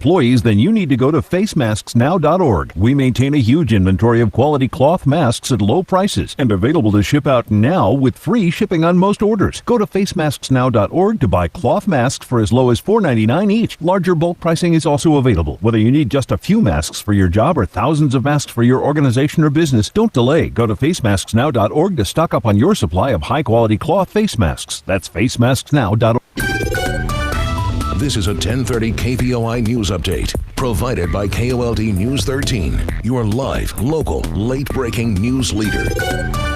employees, then you need to go to facemasksnow.org. We maintain a huge inventory of quality cloth masks at low prices and available to ship out now with free shipping on most orders. Go to facemasksnow.org to buy cloth masks for as low as $4.99 each. Larger bulk pricing is also available. Whether you need just a few masks for your job or thousands of masks for your organization or business, don't delay. Go to facemasksnow.org to stock up on your supply of high-quality cloth face masks. That's facemasksnow.org. This is a 1030 KVOI News Update, provided by KOLD News 13, your live, local, late-breaking news leader.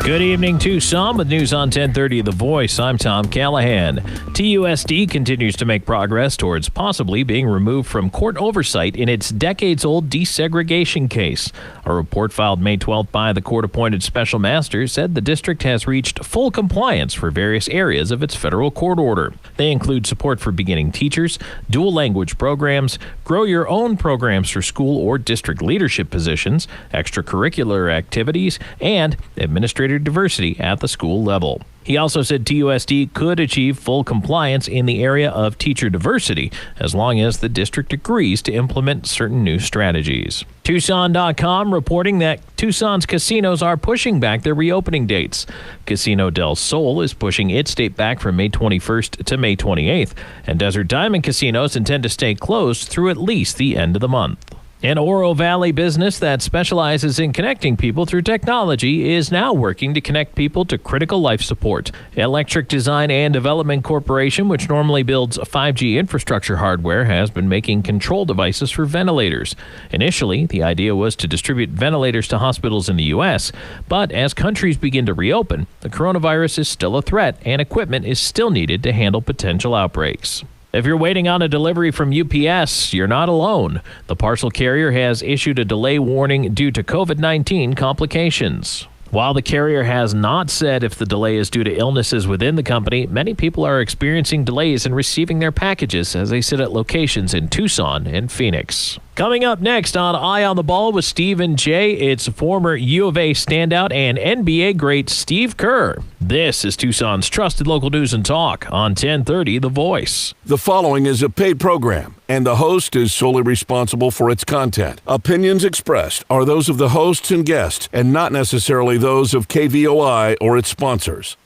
Good evening, Tucson. With news on 1030 The Voice, I'm Tom Callahan. TUSD continues to make progress towards possibly being removed from court oversight in its decades-old desegregation case. A report filed May 12th by the court-appointed special master said the district has reached full compliance for various areas of its federal court order. They include support for beginning teachers, dual language programs, grow your own programs for school or district leadership positions, extracurricular activities, and administrative diversity at the school level. He also said TUSD could achieve full compliance in the area of teacher diversity as long as the district agrees to implement certain new strategies. Tucson.com reporting that Tucson's casinos are pushing back their reopening dates. Casino del Sol is pushing its date back from May 21st to May 28th, and Desert Diamond casinos intend to stay closed through at least the end of the month. An Oro Valley business that specializes in connecting people through technology is now working to connect people to critical life support. Electric Design and Development Corporation, which normally builds 5G infrastructure hardware, has been making control devices for ventilators. Initially, the idea was to distribute ventilators to hospitals in the U.S., but as countries begin to reopen, the coronavirus is still a threat and equipment is still needed to handle potential outbreaks. If you're waiting on a delivery from UPS, you're not alone. The parcel carrier has issued a delay warning due to COVID-19 complications. While the carrier has not said if the delay is due to illnesses within the company, many people are experiencing delays in receiving their packages as they sit at locations in Tucson and Phoenix. Coming up next on Eye on the Ball with Steve and Jay, it's former U of A standout and NBA great Steve Kerr. This is Tucson's trusted local news and talk on 1030 The Voice. The following is a paid program, and the host is solely responsible for its content. Opinions expressed are those of the hosts and guests, and not necessarily those of KVOI or its sponsors.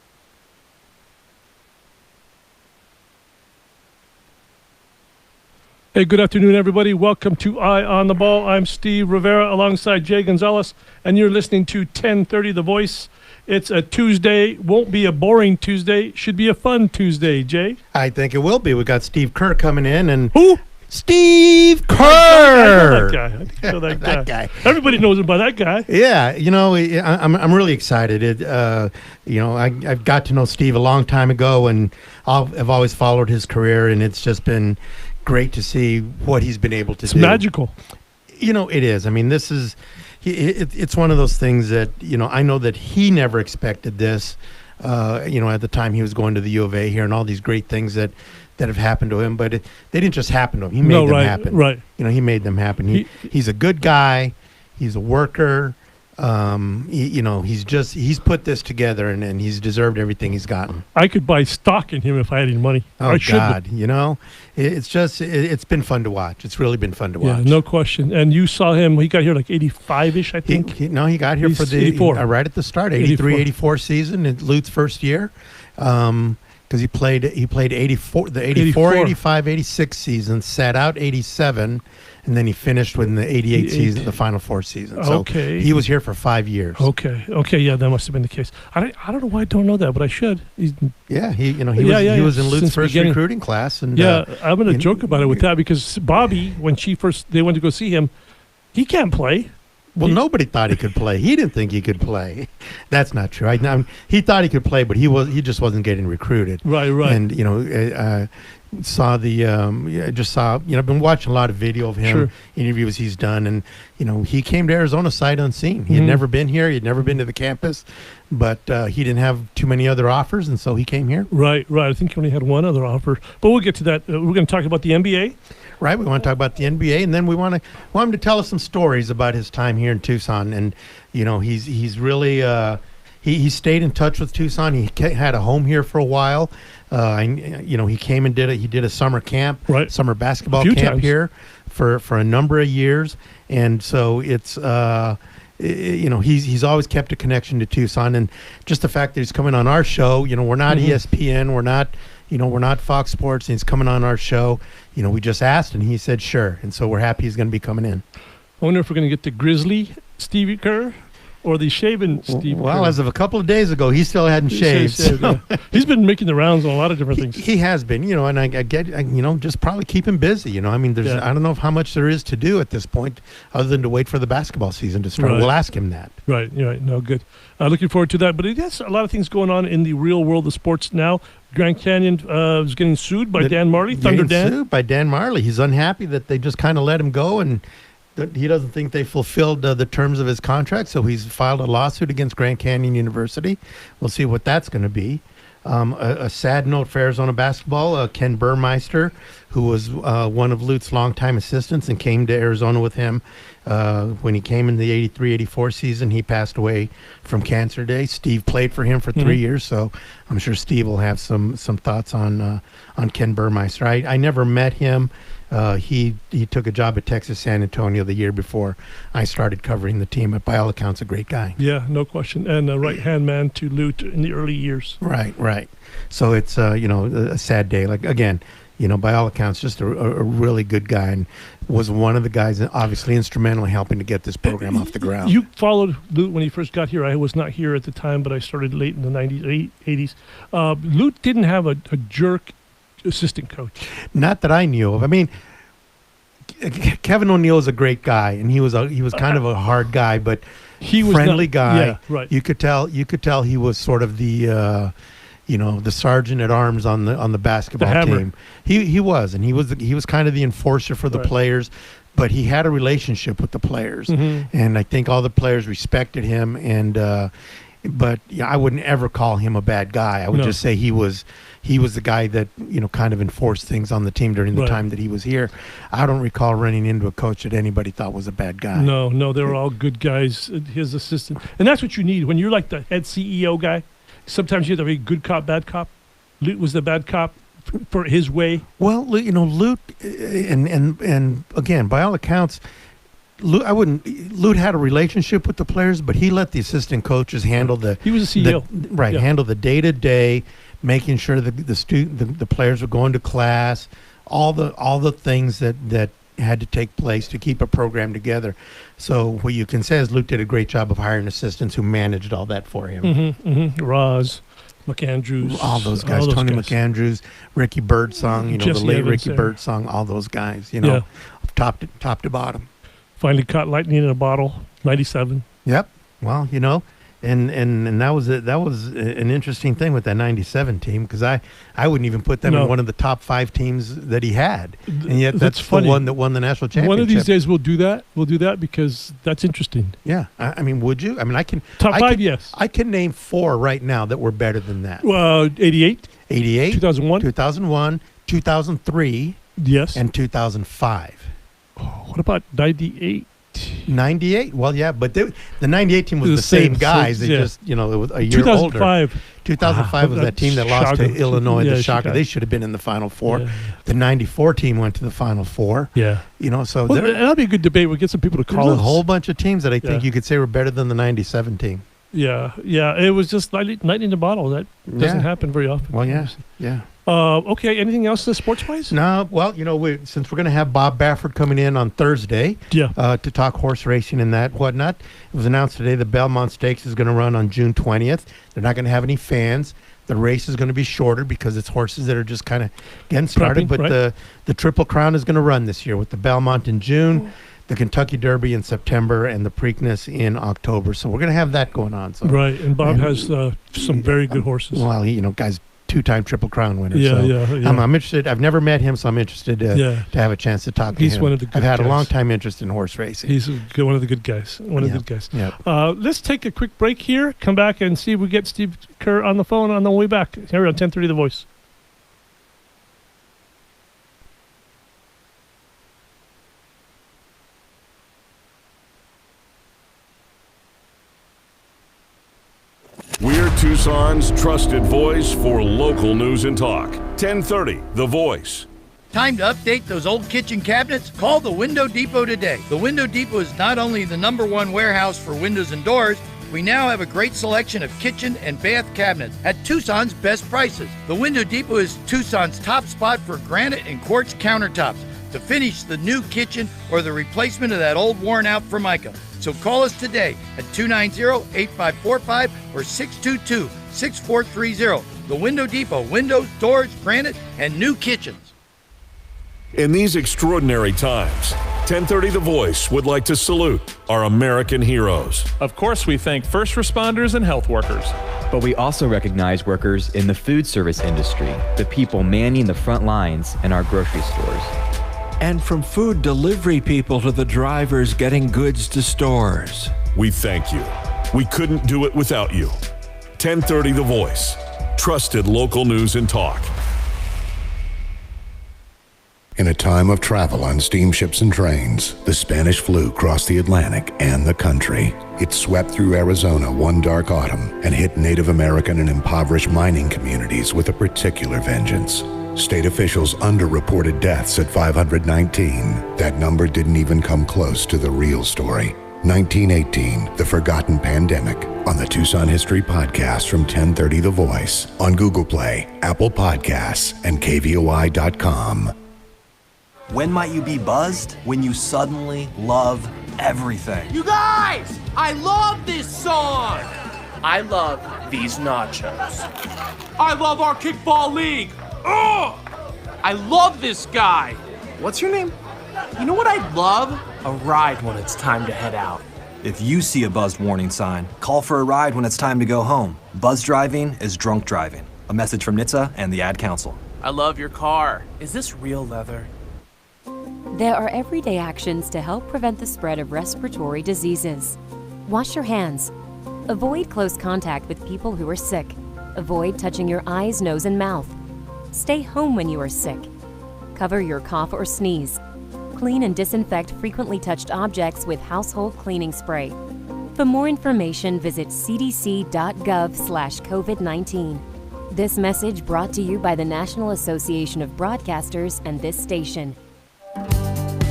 Hey, good afternoon, everybody. Welcome to Eye on the Ball. I'm Steve Rivera alongside Jay Gonzales, and you're listening to 1030 The Voice. It's a Tuesday. Won't be a boring Tuesday. Should be a fun Tuesday, Jay. I think it will be. We got Steve Kerr coming in. And who? Steve Kerr. I know that guy. Everybody knows about that guy. Yeah, you know, I'm really excited. I've got to know Steve a long time ago, and I've always followed his career, and it's just been great to see what he's been able to do. It's magical. You know, it is. I mean, this is, it's one of those things that, I know that he never expected this, at the time he was going to the U of A here and all these great things that have happened to him, but they didn't just happen to him. He made them happen. Right. He made them happen. He's a good guy. He's a worker. He's put this together and he's deserved everything he's gotten. I could buy stock in him if I had any money. Oh, God. It's been fun to watch. It's really been fun to watch. Yeah, no question. And you saw him, he got here like 85-ish, I think. He got here for the 84. Right at the start, 83-84 season in Lute's first year. Because he played 84, the 84, 85, 86 season, sat out 87, and then he finished with the 88 season, the Final Four season. So okay. He was here for 5 years. Okay, yeah, that must have been the case. I don't know why I don't know that, but I should. He was in Lute's first recruiting class. And I'm going to joke about it with that because Bobby, when they went to go see him, he can't play. Well, nobody thought he could play. He didn't think he could play. That's not true. He thought he could play, but he just wasn't getting recruited. Right. And I've been watching a lot of video of him, interviews he's done, and he came to Arizona sight unseen. He had never been here. He had never been to the campus, but he didn't have too many other offers, and so he came here. Right. I think he only had one other offer, but we'll get to that. We're going to talk about the NBA. Right, we want to talk about the NBA, and then we want him to tell us some stories about his time here in Tucson. And he's really he stayed in touch with Tucson. He had a home here for a while. He came and did a summer camp, right, summer basketball camp times here for a number of years, and so it's he's always kept a connection to Tucson, and just the fact that he's coming on our show, we're not ESPN, we're not Fox Sports, and he's coming on our show. We just asked, and he said sure, and so we're happy he's going to be coming in. I wonder if we're going to get the grizzly Stevie Kerr or the shaven Steve Well, Kerr. As of a couple of days ago, he still hadn't shaved. So. Yeah. He's been making the rounds on a lot of different things. He has been, and I get, just probably keep him busy. I mean, I don't know how much there is to do at this point other than to wait for the basketball season to start. Right. We'll ask him that. Right, right. No, good. Looking forward to that. But it has a lot of things going on in the real world of sports now. Grand Canyon is getting sued by Dan Marley, Thunder Dan. Sued by Dan Marley. He's unhappy that they just kind of let him go, and he doesn't think they fulfilled the terms of his contract, so he's filed a lawsuit against Grand Canyon University. We'll see what that's going to be. A sad note for Arizona basketball, Ken Burmeister, who was one of Lute's longtime assistants and came to Arizona with him when he came in the 83-84 season. He passed away from cancer today. Steve played for him for 3 years, so I'm sure Steve will have some thoughts on Ken Burmeister. I never met him. He took a job at Texas San Antonio the year before I started covering the team, but by all accounts, a great guy. Yeah, no question. And a right-hand man to Lute in the early years. Right. So it's, a sad day. Like, again, by all accounts, just a really good guy, and was one of the guys that obviously instrumental in helping to get this program off the ground. You followed Lute when he first got here. I was not here at the time, but I started late in the 90s, 80s. Lute didn't have a jerk assistant coach. Not that I knew of. I mean, Kevin O'Neill is a great guy, and he was kind of a hard guy, but he was friendly not, guy. Yeah, right. You could tell he was sort of the the sergeant at arms on the basketball team. He was kind of the enforcer for the players, but he had a relationship with the players, and I think all the players respected him. And but I wouldn't ever call him a bad guy. I would just say he was the guy that kind of enforced things on the team during the time that he was here. I don't recall running into a coach that anybody thought was a bad guy. No, they were all good guys. His assistant, and that's what you need when you're like the head CEO guy. Sometimes you have to be good cop, bad cop. Lute was the bad cop for his way. Well, Lute, and again, by all accounts, Lute had a relationship with the players, but he let the assistant coaches handle He was a CEO, handle the day to day, making sure that the players were going to class, all the things that had to take place to keep a program together. So what you can say is Lute did a great job of hiring assistants who managed all that for him. Roz, McAndrews, all those guys, Tony McAndrews, Ricky Birdsong, the late Ricky Birdsong, all those guys, top to bottom. Finally caught lightning in a bottle, 97. Yep. Well, and that was an interesting thing with that 97 team, because I wouldn't even put them in one of the top 5 teams that he had, and yet that's the one that won the national championship. One of these days we'll do that. We'll do that because that's interesting. Yeah. I mean, would you? I mean, I can top 5. Yes. I can name 4 right now that were better than that. Well, 88, 2001, 2003, yes, and 2005. Oh, what about 98? 98? Well, yeah, but the 98 team was the same guys. They just, it was a year 2005. older. 2005 was that team that lost to Illinois, the Shocker. They should have been in the Final Four. Yeah. The 94 team went to the Final Four. Yeah. So that'll be a good debate. We'll get some people to call us. A whole bunch of teams that I think you could say were better than the 97 team. Yeah. It was just lightning in the bottle. That doesn't happen very often. Well, yeah. Okay, anything else sports-wise? No, well, since we're going to have Bob Baffert coming in on Thursday to talk horse racing and that whatnot, it was announced today the Belmont Stakes is going to run on June 20th. They're not going to have any fans. The race is going to be shorter because it's horses that are just kind of getting started. But the Triple Crown is going to run this year with the Belmont in June, the Kentucky Derby in September, and the Preakness in October. So we're going to have that going on. So. Right, and Bob has some very good horses. Well, guys, 2-time Triple Crown winner. Yeah. I'm interested. I've never met him, so I'm interested to have a chance to talk to him. He's one of the good I've had guys. a long time interest in horse racing. He's one of the good guys. One of the good guys. Yep. Let's take a quick break here. Come back and see if we get Steve Kerr on the phone on the way back. Here on 1030 The Voice. We're Tucson's trusted voice for local news and talk. 1030 The Voice. Time to update those old kitchen cabinets? Call the Window Depot today. The Window Depot is not only the #1 warehouse for windows and doors, we now have a great selection of kitchen and bath cabinets at Tucson's best prices. The Window Depot is Tucson's top spot for granite and quartz countertops to finish the new kitchen or the replacement of that old worn-out Formica. So call us today at 290-8545 or 622-6430. The Window Depot, windows, doors, granite, and new kitchens. In these extraordinary times, 1030 The Voice would like to salute our American heroes. Of course, we thank first responders and health workers. But we also recognize workers in the food service industry, the people manning the front lines in our grocery stores. And from food delivery people to the drivers getting goods to stores. We thank you. We couldn't do it without you. 1030 The Voice. Trusted local news and talk. In a time of travel on steamships and trains, the Spanish flu crossed the Atlantic and the country. It swept through Arizona one dark autumn and hit Native American and impoverished mining communities with a particular vengeance. State officials underreported deaths at 519. That number didn't even come close to the real story. 1918, The Forgotten Pandemic, on the Tucson History Podcast from 1030 The Voice, on Google Play, Apple Podcasts, and KVOI.com. When might you be buzzed? When you suddenly love everything. You guys! I love this song! I love these nachos. I love our kickball league! Oh! I love this guy! What's your name? You know what I'd love? A ride when it's time to head out. If you see a buzzed warning sign, call for a ride when it's time to go home. Buzz driving is drunk driving. A message from NHTSA and the Ad Council. I love your car. Is this real leather? There are everyday actions to help prevent the spread of respiratory diseases. Wash your hands. Avoid close contact with people who are sick. Avoid touching your eyes, nose, and mouth. Stay home when you are sick. Cover your cough or sneeze. Clean and disinfect frequently touched objects with household cleaning spray. For more information, visit cdc.gov/COVID-19. This message brought to you by the National Association of Broadcasters and this station.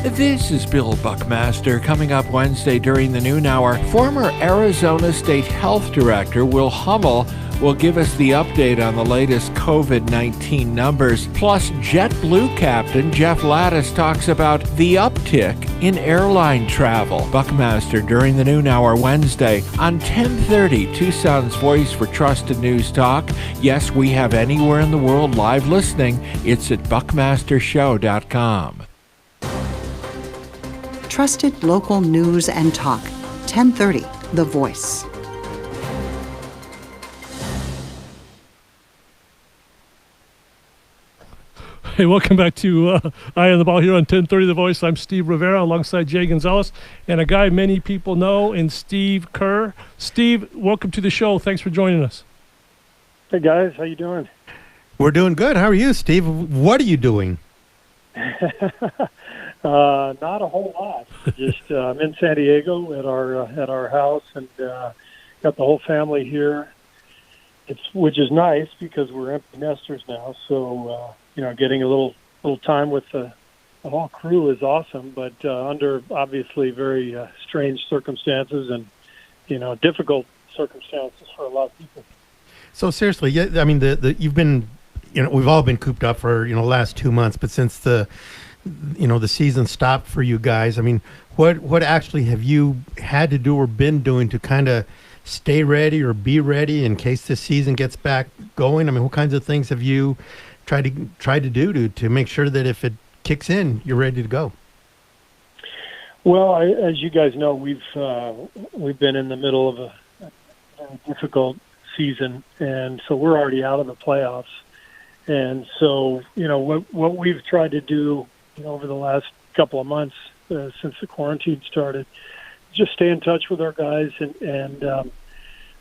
This is Bill Buckmaster. Coming up Wednesday during the noon hour, former Arizona State Health Director Will Hummel will give us the update on the latest COVID-19 numbers. Plus, JetBlue captain Jeff Lattis talks about the uptick in airline travel. Buckmaster during the noon hour Wednesday on 1030 Tucson's Voice for Trusted News Talk. Yes, we have anywhere in the world live listening. It's at buckmastershow.com. Trusted local news and talk. 1030 The Voice. Hey, welcome back to Eye on the Ball here on 1030 The Voice. I'm Steve Rivera alongside Jay Gonzales and a guy many people know in Steve Kerr. Steve, welcome to the show. Thanks for joining us. Hey, guys. How you doing? We're doing good. How are you, Steve? What are you doing? Not a whole lot. Just I'm in San Diego at our house and got the whole family here. Which is nice because we're empty nesters now. So getting a little time with the whole crew is awesome. But under obviously very strange circumstances and difficult circumstances for a lot of people. So seriously, yeah, I mean you've been we've all been cooped up for last 2 months, but since the season stopped for you guys, I mean, what actually have you had to do or been doing to kind of stay ready or be ready in case this season gets back going? I mean, what kinds of things have you tried to do to make sure that if it kicks in, you're ready to go? Well, as you guys know, we've been in the middle of a very difficult season, and so we're already out of the playoffs. And so, what we've tried to do over the last couple of months since the quarantine started, just stay in touch with our guys and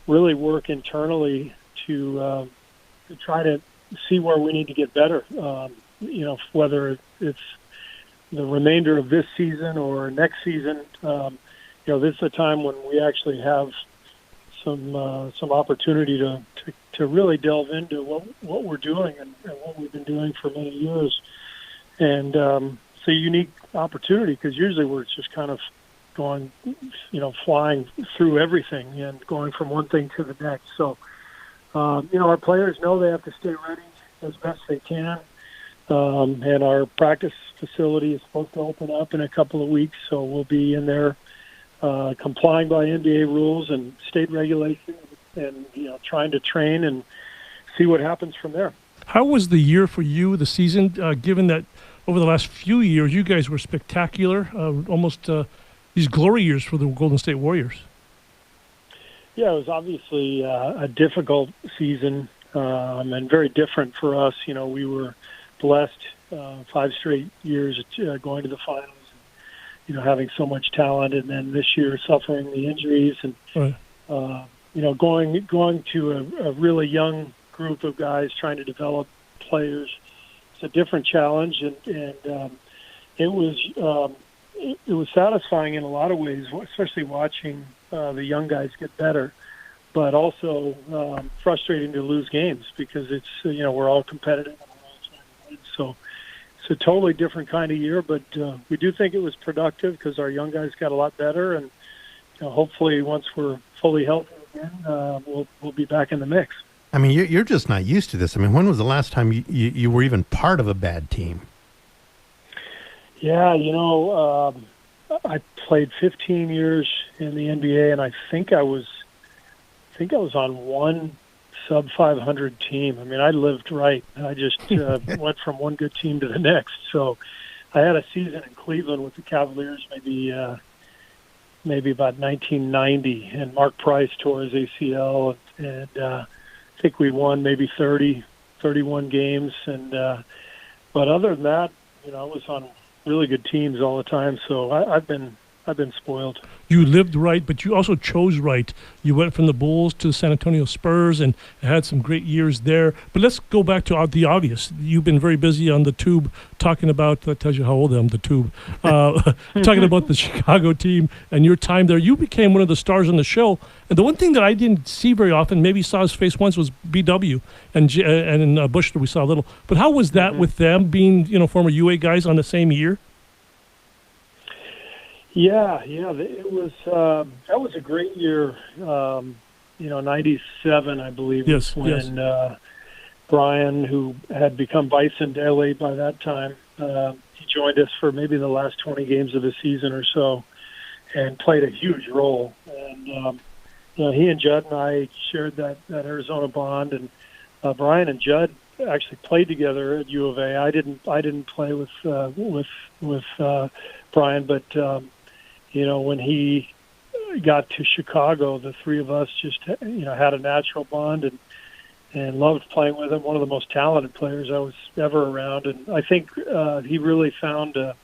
really work internally to try to see where we need to get better. Whether it's the remainder of this season or next season, this is a time when we actually have some opportunity to really delve into what we're doing and what we've been doing for many years. And it's a unique opportunity because usually we're just kind of going, flying through everything and going from one thing to the next. So, our players know they have to stay ready as best they can. And our practice facility is supposed to open up in a couple of weeks, so we'll be in there complying by NBA rules and state regulations and, trying to train and see what happens from there. How was the year for you, the season, given that over the last few years you guys were spectacular, almost these glory years for the Golden State Warriors? Yeah, it was obviously a difficult season and very different for us. We were blessed 5 straight years going to the finals, having so much talent, and then this year suffering the injuries and, going to a really young group of guys trying to develop players. It's a different challenge, and it was satisfying in a lot of ways, especially watching the young guys get better, but also frustrating to lose games because it's, we're all competitive and we're all trying to win. So it's a totally different kind of year, but we do think it was productive because our young guys got a lot better, and hopefully once we're fully healthy again, we'll be back in the mix. I mean, you're just not used to this. I mean, when was the last time you were even part of a bad team? Yeah, I played 15 years in the NBA, and I think I was on one sub 500 team. I mean, I lived right. I just went from one good team to the next. So I had a season in Cleveland with the Cavaliers, maybe about 1990, and Mark Price tore his ACL, and I think we won maybe 31 games. And but other than that, I was on really good teams all the time. So I've been spoiled. You lived right, but you also chose right. You went from the Bulls to the San Antonio Spurs and had some great years there. But let's go back to the obvious. You've been very busy on the tube talking about, that tells you how old I am, the tube, talking about the Chicago team and your time there. You became one of the stars on the show. And the one thing that I didn't see very often, maybe saw his face once, was BW and in Bush we saw a little. But how was that with them being, former UA guys on the same year? Yeah, it was. That was a great year. 97, I believe, was when Brian, who had become Bison Daly by that time, he joined us for maybe the last 20 games of the season or so, and played a huge role. And he and Judd and I shared that Arizona bond. And Brian and Judd actually played together at U of A. I didn't play with Brian, but when he got to Chicago, the three of us just had a natural bond and loved playing with him. One of the most talented players I was ever around, and I think he really found a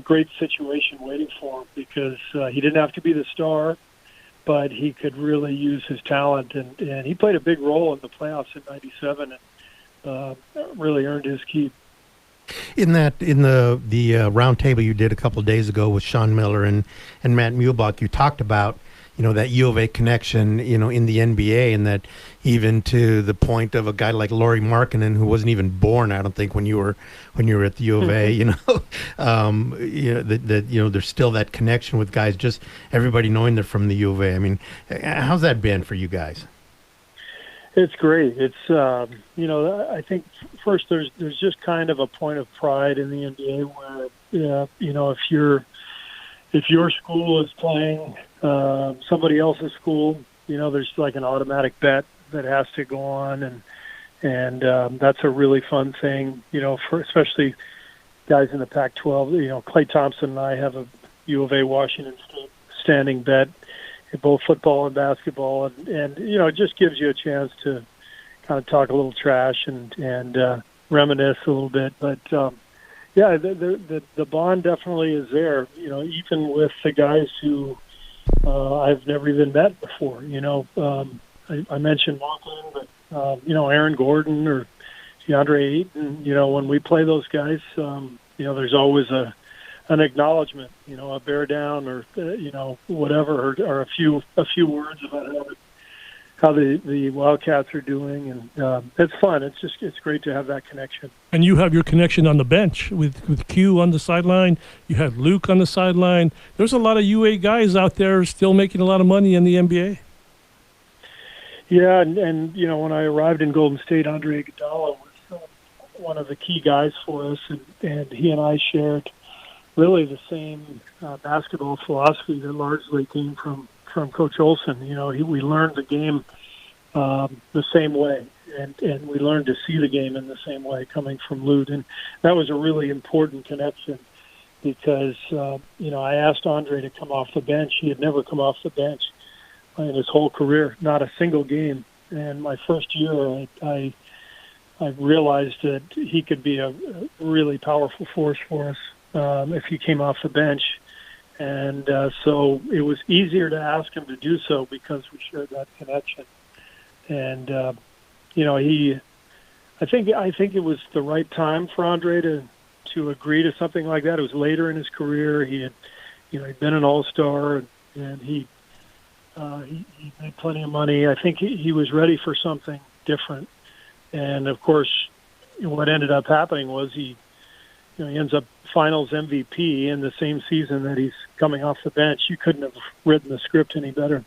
great situation waiting for him because he didn't have to be the star, but he could really use his talent, and he played a big role in the playoffs in '97 and really earned his keep. In the round table you did a couple of days ago with Sean Miller and Matt Muehlbach, you talked about that U of A connection in the NBA, and that even to the point of a guy like Lauri Markkanen, who wasn't even born, I don't think, when you were at the U of A, there's still that connection with guys, just everybody knowing they're from the U of A. I mean, how's that been for you guys? It's great. It's I think first there's just kind of a point of pride in the NBA where if your school is playing somebody else's school, there's like an automatic bet that has to go on, and that's a really fun thing. For especially guys in the Pac-12. Klay Thompson and I have a U of A Washington State standing bet. Both football and basketball, and it just gives you a chance to kind of talk a little trash and reminisce a little bit. But the bond definitely is there. Even with the guys who I've never even met before. I mentioned Markkanen, but Aaron Gordon or DeAndre Ayton. When we play those guys, there's always a an acknowledgement, a bear down or whatever, or a few words about how the Wildcats are doing, and it's fun. It's great to have that connection. And you have your connection on the bench with Q on the sideline. You have Luke on the sideline. There's a lot of UA guys out there still making a lot of money in the NBA. Yeah, and when I arrived in Golden State, Andre Iguodala was one of the key guys for us, and he and I shared really the same basketball philosophy that largely came from Coach Olson. We learned the game the same way, and we learned to see the game in the same way coming from Lute, and that was a really important connection because I asked Andre to come off the bench. He had never come off the bench in his whole career, not a single game. And my first year, I realized that he could be a really powerful force for us if he came off the bench. And so it was easier to ask him to do so because we shared that connection. And I think it was the right time for Andre to agree to something like that. It was later in his career. He had he'd been an all-star, and he made plenty of money. I think he was ready for something different. And of course, what ended up happening was he ends up Finals MVP in the same season that he's coming off the bench. You couldn't have written the script any better.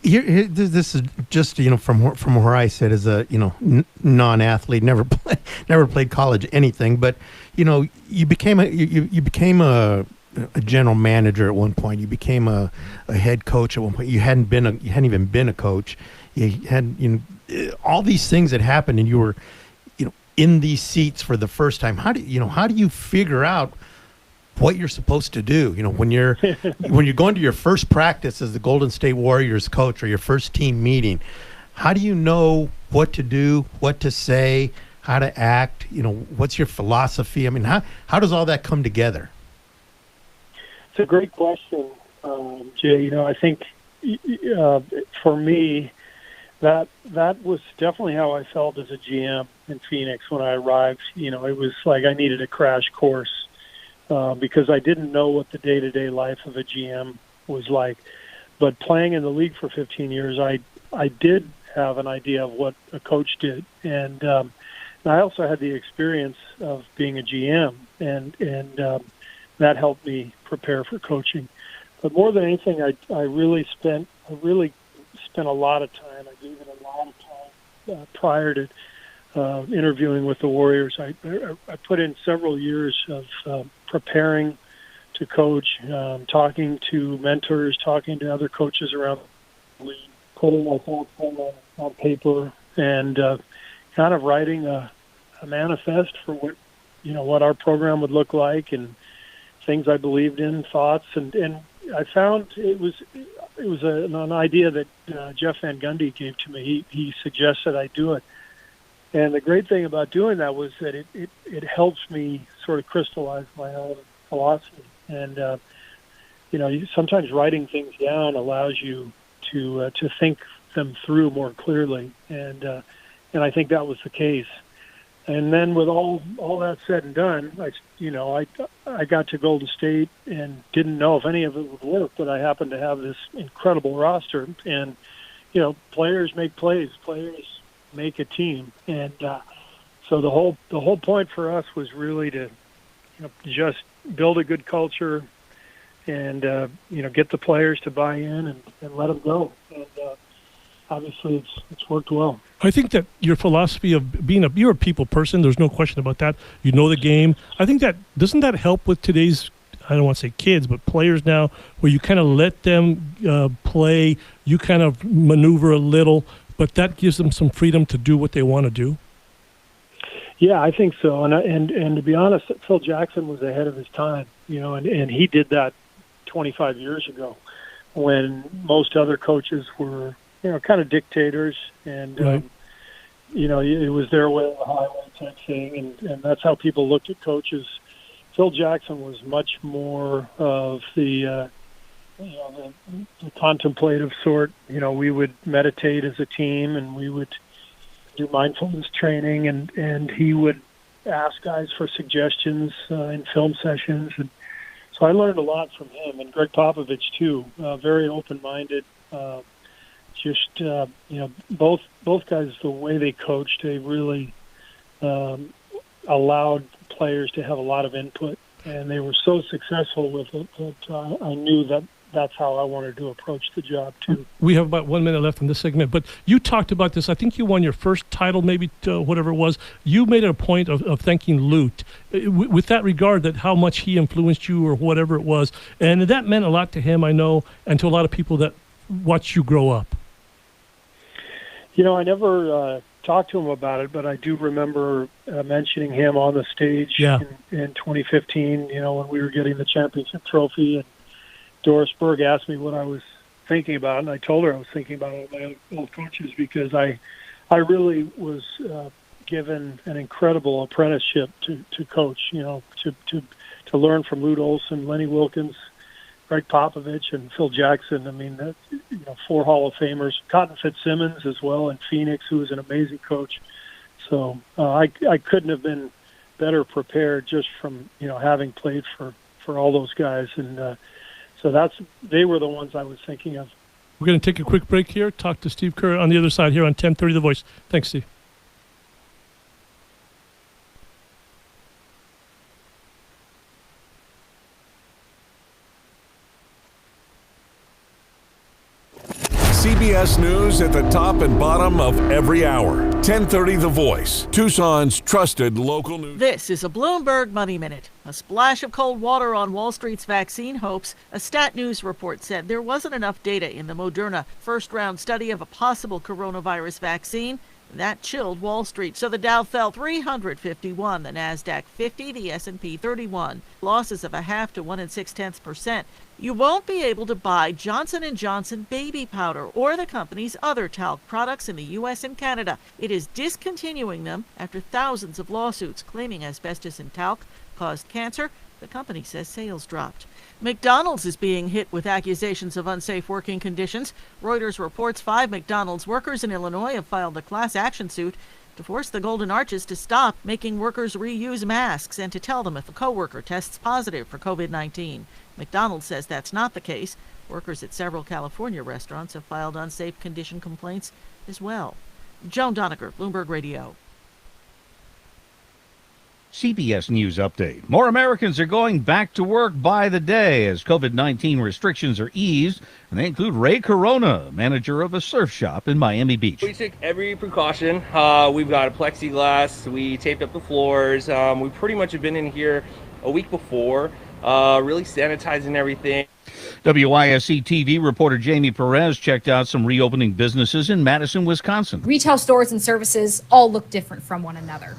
Here, this is just from where I sit as a non-athlete, never played college anything, but you became a general manager at one point. You became a head coach at one point. You hadn't even been a coach. You had all these things that happened, and you were in these seats for the first time. How do you figure out what you're supposed to do? When you're going to your first practice as the Golden State Warriors coach or your first team meeting, how do you know what to do, what to say, how to act? What's your philosophy? I mean, how does all that come together? It's a great question, Jay. I think for me, that was definitely how I felt as a GM in Phoenix when I arrived. It was like I needed a crash course because I didn't know what the day-to-day life of a GM was like. But playing in the league for 15 years, I did have an idea of what a coach did, and I also had the experience of being a GM, and that helped me prepare for coaching. But more than anything, I really spent a lot of time. I gave it a lot of time prior to interviewing with the Warriors. I put in several years of preparing to coach, talking to mentors, talking to other coaches around the league, putting my thoughts on paper, and kind of writing a manifest for what our program would look like and things I believed in, thoughts, and I found it was an idea that Jeff Van Gundy gave to me. He suggested I do it, and the great thing about doing that was that it helps me sort of crystallize my own philosophy. And sometimes writing things down allows you to think them through more clearly, and I think that was the case. And then with all that said and done, I got to Golden State and didn't know if any of it would work, but I happened to have this incredible roster. And, players make plays, players make a team. And so the whole point for us was really to just build a good culture and, get the players to buy in and let them go. And obviously it's worked well. I think that your philosophy of you're a people person, there's no question about that. You know the game. I think doesn't that help with today's, I don't want to say kids, but players now, where you kind of let them play, you kind of maneuver a little, but that gives them some freedom to do what they want to do? Yeah, I think so. And to be honest, Phil Jackson was ahead of his time, and he did that 25 years ago when most other coaches were kind of dictators, and right. It was their way of the highway type thing, and that's how people looked at coaches. Phil Jackson was much more of the contemplative sort. We would meditate as a team, and we would do mindfulness training, and he would ask guys for suggestions in film sessions, and so I learned a lot from him and Greg Popovich too. Very open-minded. Both guys, the way they coached, they really allowed players to have a lot of input, and they were so successful with it that I knew that that's how I wanted to approach the job too. We have about 1 minute left in this segment, but you talked about this. I think you won your first title, maybe whatever it was. You made it a point of thanking Lute with that regard, that how much he influenced you or whatever it was. And that meant a lot to him, I know, and to a lot of people that watched you grow up. I never talked to him about it, but I do remember mentioning him on the stage in 2015, when we were getting the championship trophy. And Doris Berg asked me what I was thinking about, and I told her I was thinking about all my old coaches, because I really was given an incredible apprenticeship to coach, to learn from Lute Olson, Lenny Wilkins, Greg Popovich, and Phil Jackson. I mean, 4 Hall of Famers, Cotton Fitzsimmons as well in Phoenix, who was an amazing coach. So I couldn't have been better prepared just from, having played for all those guys. And so they were the ones I was thinking of. We're going to take a quick break here, talk to Steve Kerr on the other side here on 1030 The Voice. Thanks, Steve. CBS News at the top and bottom of every hour. 1030 The Voice, Tucson's trusted local news. This is a Bloomberg Money Minute. A splash of cold water on Wall Street's vaccine hopes. A Stat News report said there wasn't enough data in the Moderna first-round study of a possible coronavirus vaccine. That chilled Wall Street, so the Dow fell 351, the Nasdaq 50, the S&P 31. Losses of 0.5 to 1 0.6%. You won't be able to buy Johnson & Johnson baby powder or the company's other talc products in the U.S. and Canada. It is discontinuing them after thousands of lawsuits claiming asbestos in talc caused cancer. The company says sales dropped. McDonald's is being hit with accusations of unsafe working conditions. Reuters reports 5 McDonald's workers in Illinois have filed a class action suit to force the Golden Arches to stop making workers reuse masks and to tell them if a coworker tests positive for COVID-19. McDonald's says that's not the case. Workers at several California restaurants have filed unsafe condition complaints as well. Joan Doniger, Bloomberg Radio. CBS News Update. More Americans are going back to work by the day as COVID-19 restrictions are eased, and they include Ray Corona, manager of a surf shop in Miami Beach. We took every precaution. We've got a plexiglass. We taped up the floors. We pretty much have been in here a week before, really sanitizing everything. WISC TV reporter Jamie Perez checked out some reopening businesses in Madison, Wisconsin. Retail stores and services all look different from one another.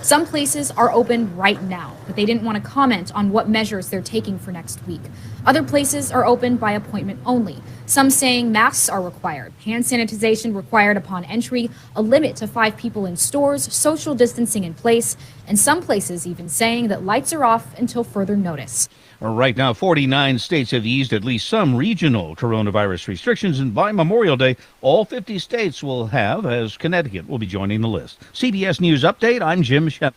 Some places are open right now, but they didn't want to comment on what measures they're taking for next week. Other places are open by appointment only. Some saying masks are required, hand sanitization required upon entry, a limit to 5 people in stores, social distancing in place, and some places even saying that lights are off until further notice. Right now, 49 states have eased at least some regional coronavirus restrictions, and by Memorial Day, all 50 states will have, as Connecticut will be joining the list. CBS News Update, I'm Jim Shep.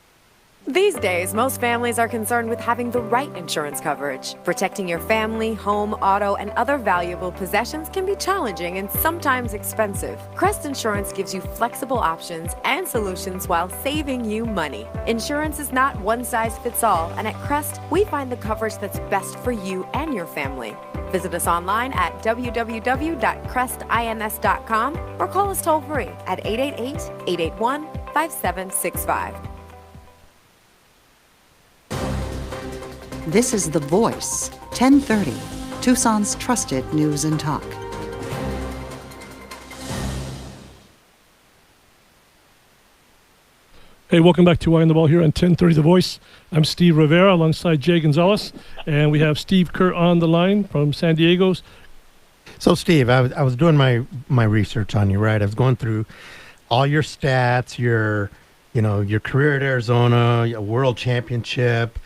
These days, most families are concerned with having the right insurance coverage. Protecting your family, home, auto, and other valuable possessions can be challenging and sometimes expensive. Crest Insurance gives you flexible options and solutions while saving you money. Insurance is not one size fits all, and at Crest, we find the coverage that's best for you and your family. Visit us online at www.crestins.com or call us toll free at 888-881-5765. This is The Voice, 1030, Tucson's trusted news and talk. Hey, welcome back to Eye on the Ball here on 1030 The Voice. I'm Steve Rivera alongside Jay Gonzales, and we have Steve Kerr on the line from San Diego's. So, Steve, I was doing my research on you, right? I was going through all your stats, your career at Arizona, a world championship,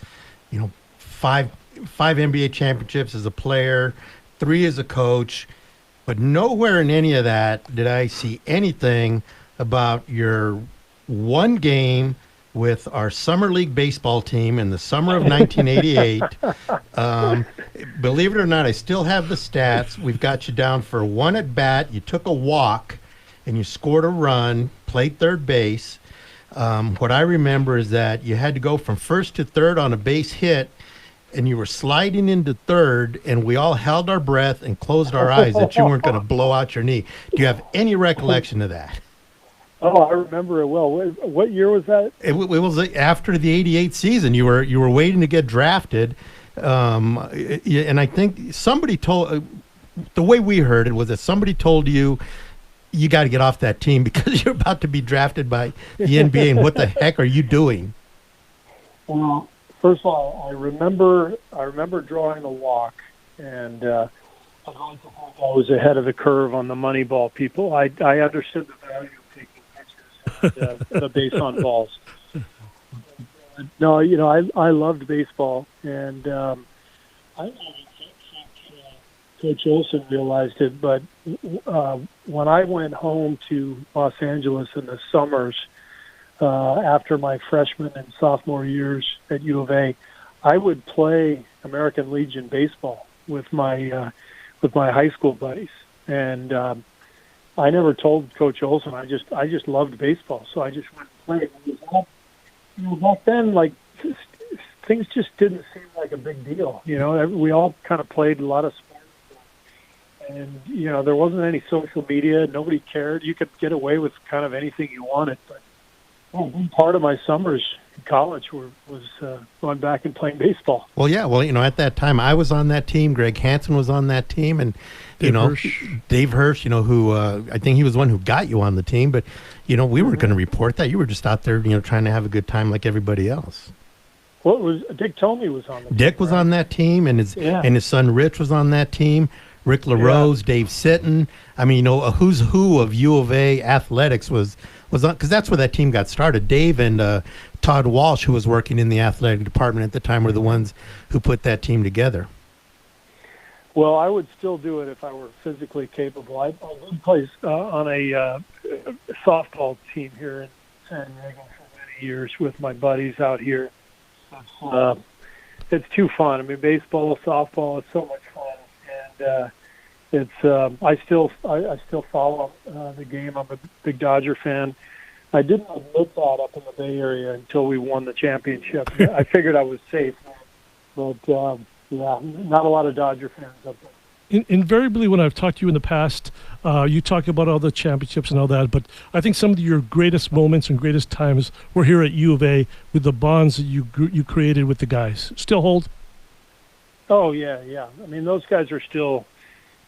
five NBA championships as a player, 3 as a coach, but nowhere in any of that did I see anything about your one game with our summer league baseball team in the summer of 1988. Believe it or not, I still have the stats. We've got you down for one at bat. You took a walk, and you scored a run, played third base. What I remember is that you had to go from first to third on a base hit, and you were sliding into third, and we all held our breath and closed our eyes that you weren't going to blow out your knee. Do you have any recollection of that? Oh, I remember it well. What year was that? It was after the '88 season. You were waiting to get drafted, and I think somebody told. The way we heard it was that somebody told you got to get off that team because you're about to be drafted by the NBA. And what the heck are you doing? Well, first of all, I remember drawing a walk, and I was ahead of the curve on the money ball people. I understood the value of taking pictures of the base on balls. No, I loved baseball, and I don't think Coach Olson realized it, but when I went home to Los Angeles in the summers after my freshman and sophomore years at U of A, I would play American Legion baseball with my high school buddies, and I never told Coach Olson. I just loved baseball, so I just went and played. Back then, like, things just didn't seem like a big deal. We all kind of played a lot of sports, and there wasn't any social media. Nobody cared. You could get away with kind of anything you wanted. But part of my summers in college was going back and playing baseball. Well, yeah. Well, at that time, I was on that team. Greg Hansen was on that team, and Dave Hirsch, who I think he was the one who got you on the team. But we weren't going to report that. You were just out there, trying to have a good time like everybody else. Dick Tomey was on the team. Dick was on that team, and his son Rich was on that team. Rick LaRose, Dave Sitton. I mean, a who's who of U of A athletics was on, because that's where that team got started. Dave and Todd Walsh, who was working in the athletic department at the time, were the ones who put that team together. Well, I would still do it if I were physically capable. I did play on a softball team here in San Diego for many years with my buddies out here. It's too fun. I mean, baseball, softball, it's so much fun, and I still follow the game. I'm a big Dodger fan. I didn't admit that up in the Bay Area until we won the championship. I figured I was safe, but yeah, not a lot of Dodger fans up there. Invariably, when I've talked to you in the past, you talk about all the championships and all that, but I think some of your greatest moments and greatest times were here at U of A with the bonds that you created with the guys. Still hold? Oh, yeah. I mean, those guys are still,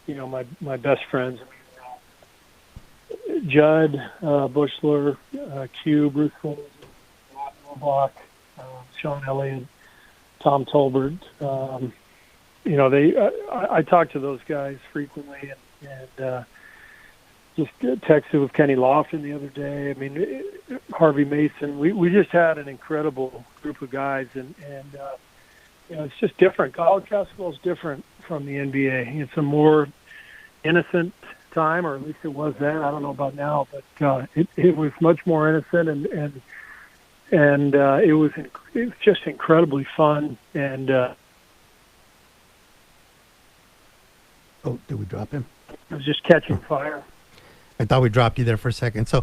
my best friends. Judd, Bushler, Q, Bruce Williams, Matt Robach, Sean Elliott, Tom Tolbert. I talk to those guys frequently, and just texted with Kenny Lofton the other day. I mean, Harvey Mason. We just had an incredible group of guys, and it's just different. College basketball is different from the NBA. It's a more innocent time, or at least it was then. I don't know about now, but it was much more innocent, and it was just incredibly fun. And oh, did we drop him? I was just catching fire. I thought we dropped you there for a second. So,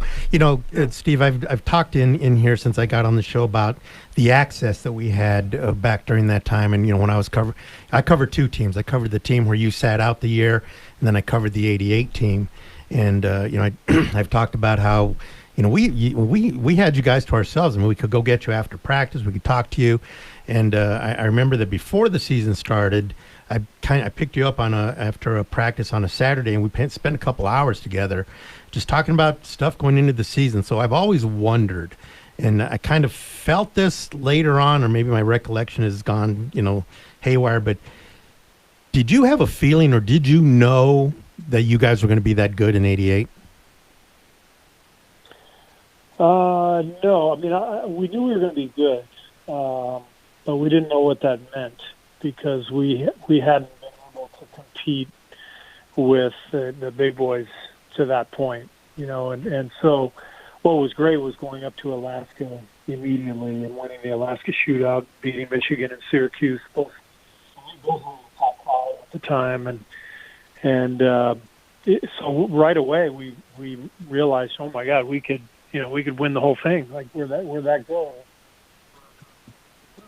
Steve, I've talked in here since I got on the show about the access that we had back during that time. And, when I covered two teams. I covered the team where you sat out the year, and then I covered the 88 team. And, I've talked about how, we had you guys to ourselves. I mean, we could go get you after practice. We could talk to you. And I remember that before the season started, I picked you up after a practice on a Saturday, and we spent a couple hours together just talking about stuff going into the season. So I've always wondered, and I kind of felt this later on, or maybe my recollection has gone, haywire, but did you have a feeling, or did you know that you guys were going to be that good in 88? No. I mean, we knew we were going to be good, but we didn't know what that meant, because we hadn't been able to compete with the big boys to that point, and so what was great was going up to Alaska immediately and winning the Alaska Shootout, beating Michigan and Syracuse, both were the top 5 at the time, so right away we realized, oh my God, we could win the whole thing. Like we're that good.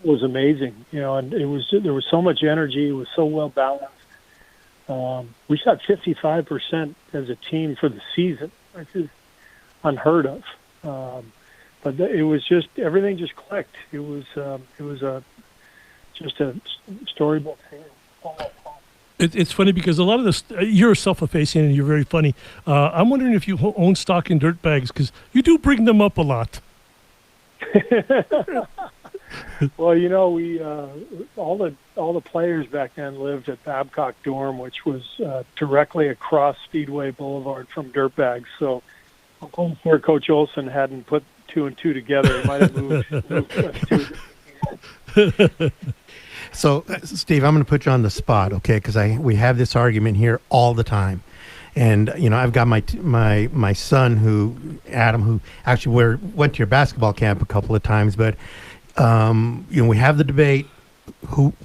It was amazing, and there was so much energy. It was so well balanced. We shot 55% as a team for the season, which is unheard of. But it was just everything just clicked. It was just a storybook thing. It's funny because a lot of this, you're self-effacing and you're very funny. I'm wondering if you own stock in dirt bags, because you do bring them up a lot. Well, we all the players back then lived at Babcock Dorm, which was directly across Speedway Boulevard from Dirtbags. So I'm pretty sure Coach Olson hadn't put 2 and 2 together. He might have moved two. So, Steve, I'm going to put you on the spot, okay? Because we have this argument here all the time, and I've got my son Adam, who actually went to your basketball camp a couple of times, but we have the debate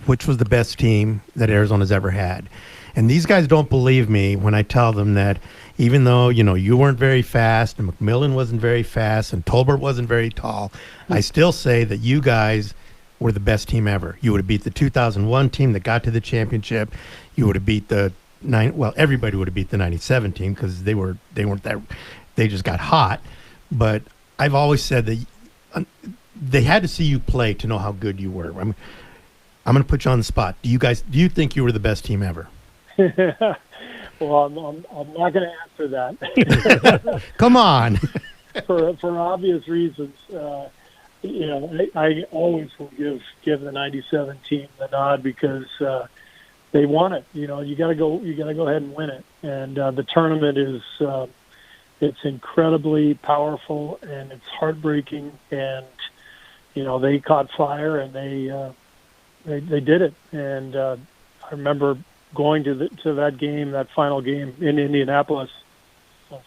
which was the best team that Arizona's ever had, and these guys don't believe me when I tell them that even though you weren't very fast and McMillan wasn't very fast and Tolbert wasn't very tall, I still say that you guys were the best team ever. You would have beat the 2001 team that got to the championship. You would have beat everybody would have beat the 97 team because they weren't that, they just got hot. But I've always said that they had to see you play to know how good you were. I'm going to put you on the spot. Do you think you were the best team ever? Well, I'm not going to answer that. Come on. For obvious reasons. I always will give the 97 team the nod because they won it. You got to go ahead and win it. And the tournament is it's incredibly powerful and it's heartbreaking. And they caught fire and they did it. And I remember going to that game, that final game in Indianapolis,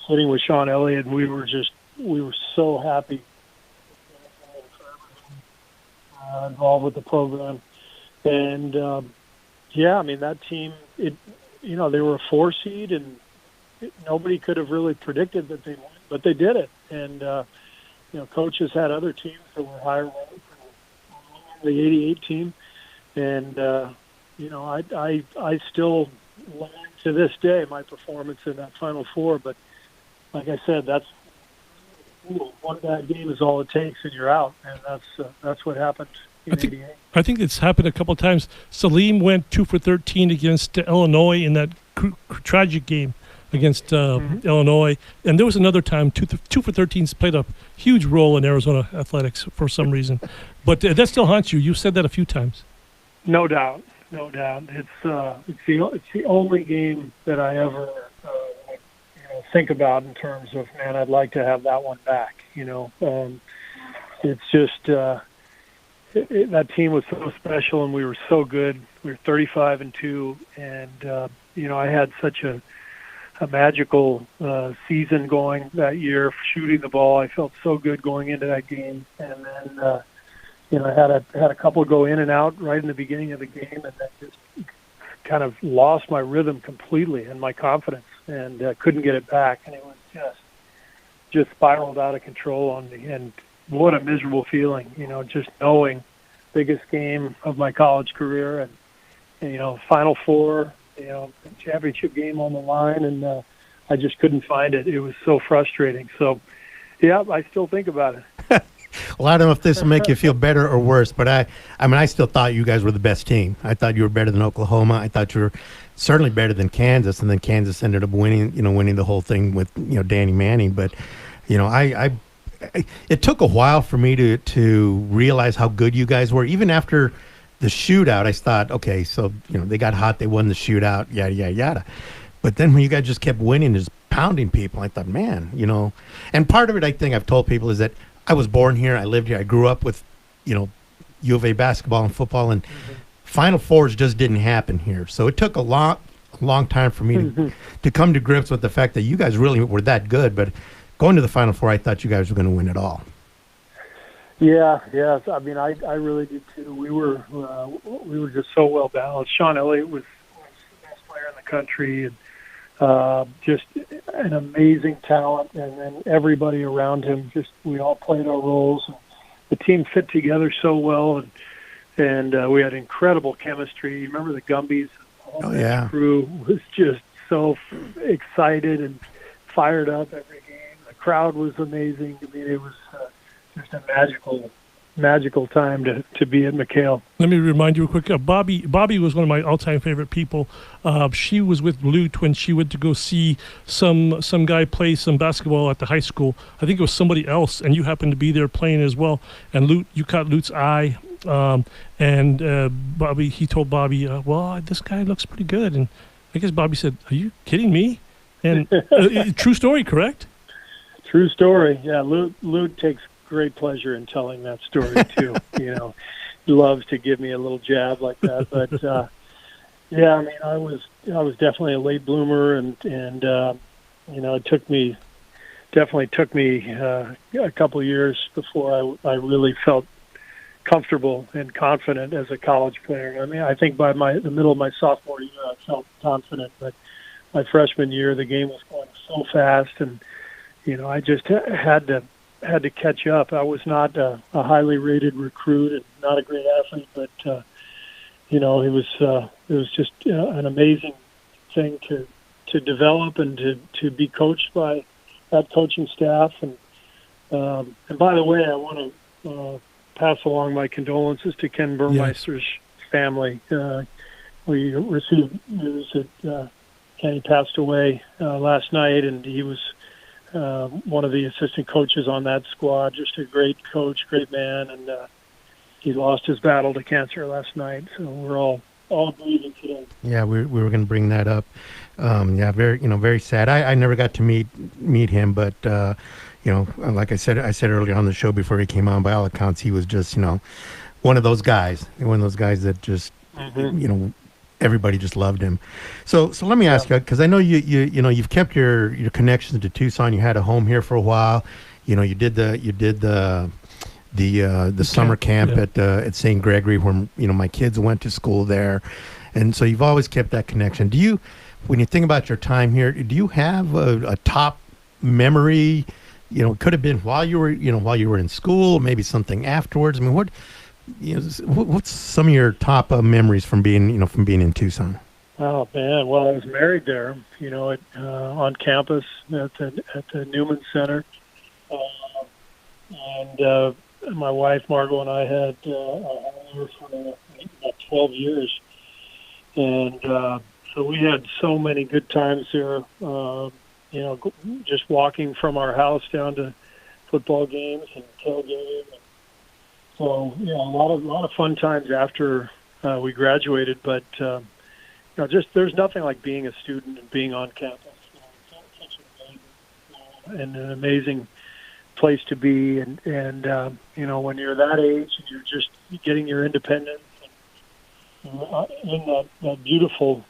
sitting with Sean Elliott, and we were so happy. Involved with the program, and that team, they were a 4 seed, and nobody could have really predicted that they won, but they did it. And coaches had other teams that were higher ranked, the '88 team, and I still learn to this day my performance in that Final Four. But like I said, that's one bad game is all it takes, and you're out, and that's what happened in '88. I think it's happened a couple of times. Salim went 2 for 13 against Illinois in that tragic game against Illinois, and there was another time 2 for 13s played a huge role in Arizona athletics for some reason. But that still haunts you. You've said that a few times. No doubt. It's the only game that I ever think about in terms of, man, I'd like to have that one back. It's just that team was so special, and we were so good. We were 35-2, and I had such a magical season going that year, shooting the ball. I felt so good going into that game, and then I had a couple go in and out right in the beginning of the game, and then just kind of lost my rhythm completely and my confidence, and couldn't get it back, and it was just spiraled out of control on me. And what a miserable feeling, just knowing biggest game of my college career, and Final Four, championship game on the line, and I just couldn't find it. It was so frustrating. So, yeah, I still think about it. Well, I don't know if this will make you feel better or worse, but I still thought you guys were the best team. I thought you were better than Oklahoma. I thought you were certainly better than Kansas, and then Kansas ended up winning the whole thing with Danny Manning. But it took a while for me to realize how good you guys were. Even after the shootout, I thought, okay, so they got hot, they won the shootout, yada yada yada. But then when you guys just kept winning, just pounding people, I thought, man, And part of it, I think I've told people, is that I was born here, I lived here, I grew up with, U of A basketball and football, and Final Fours just didn't happen here. So it took a long time for me to come to grips with the fact that you guys really were that good. But going to the Final Four, I thought you guys were going to win it all. Yeah. I mean, I really did too. We were just so well balanced. Sean Elliott was the best player in the country, and just an amazing talent. And then everybody around him, we all played our roles. And the team fit together so well, and we had incredible chemistry. Remember the Gumbies? Oh yeah. Crew was just so excited and fired up every game. The crowd was amazing. I mean, it was just a magical time to be at McHale. Let me remind you real quick. Bobby was one of my all-time favorite people. She was with Lute when she went to go see some guy play some basketball at the high school. I think it was somebody else, and you happened to be there playing as well. And you caught Lute's eye. Bobby, he told Bobby, well, this guy looks pretty good. And I guess Bobby said, are you kidding me? And true story, correct? True story. Yeah, Lute takes great pleasure in telling that story too. He loves to give me a little jab like that. But yeah, I mean, I was definitely a late bloomer, and it definitely took me a couple of years before I really felt comfortable and confident as a college player. I mean, I think by the middle of my sophomore year, I felt confident, but my freshman year, the game was going so fast, and I just had to catch up. I was not a highly rated recruit and not a great athlete, but it was just an amazing thing to develop and to be coached by that coaching staff. And by the way, I want to pass along my condolences to Ken Burmeister's family. We received news that Kenny passed away last night, and he was one of the assistant coaches on that squad. Just a great coach, great man, and he lost his battle to cancer last night. So we're all grieving today. Yeah, we were going to bring that up. Very sad. I never got to meet him, but like I said earlier on the show before he came on, by all accounts, he was just one of those guys that just everybody just loved him. So let me ask you, because I know you've kept your connections to Tucson. You had a home here for a while. You did the summer camp at St. Gregory, where my kids went to school there, and so you've always kept that connection. Do you, when you think about your time here, do you have a top memory? Could have been while you were in school, maybe something afterwards. I mean, what's some of your top memories from being in Tucson? Oh man, well, I was married there, on campus at the Newman Center, and my wife Margot and I had her for about 12 years, and so we had so many good times there. Just walking from our house down to football games and tailgating. So, a lot of fun times after we graduated. But there's nothing like being a student and being on campus. And an amazing place to be. And when you're that age and you're just getting your independence and in that beautiful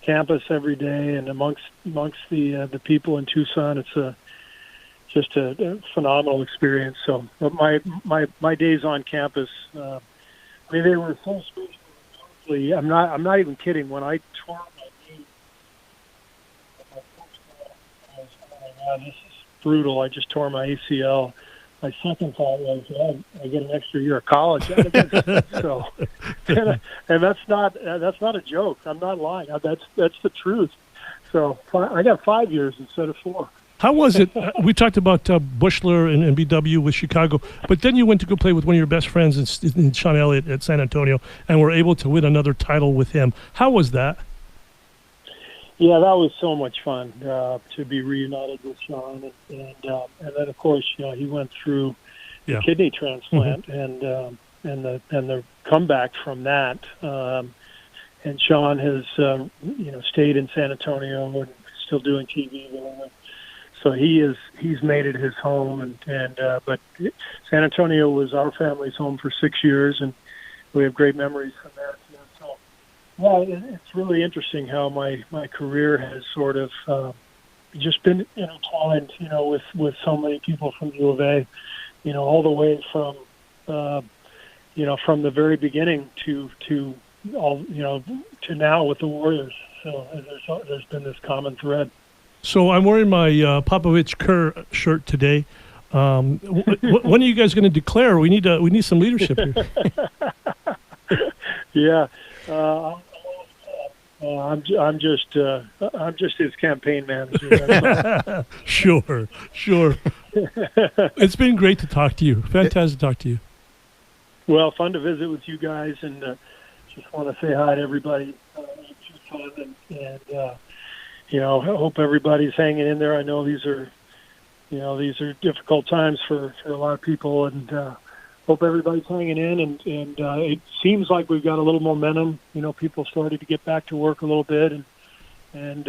campus every day and amongst the people in Tucson, it's just a phenomenal experience. So, but my days on campus, they were so special. I'm not even kidding. When I tore my knee, I was, oh my God, this is brutal. I just tore my ACL. My second thought was, I get an extra year of college out of this. So, and that's not a joke. I'm not lying. That's the truth. So I got 5 years instead of 4. How was it? We talked about Bushler and BW with Chicago, but then you went to go play with one of your best friends in Sean Elliott at San Antonio, and were able to win another title with him. How was that? Yeah, that was so much fun to be reunited with Sean, and then of course he went through a kidney transplant, and the comeback from that, and Sean has stayed in San Antonio and still doing TV there. So he's made it his home, but San Antonio was our family's home for 6 years, and we have great memories from there. So, it's really interesting how my career has sort of just been intertwined, with so many people from U of A, all the way from from the very beginning to all to now with the Warriors. So there's been this common thread. So I'm wearing my Popovich Kerr shirt today. When are you guys going to declare? We need some leadership here. Yeah, I'm just his campaign manager. Sure. It's been great to talk to you. Fantastic to talk to you. Well, fun to visit with you guys, and just want to say hi to everybody. And I hope everybody's hanging in there. I know these are difficult times for a lot of people, and hope everybody's hanging in. And it seems like we've got a little momentum. People started to get back to work a little bit, and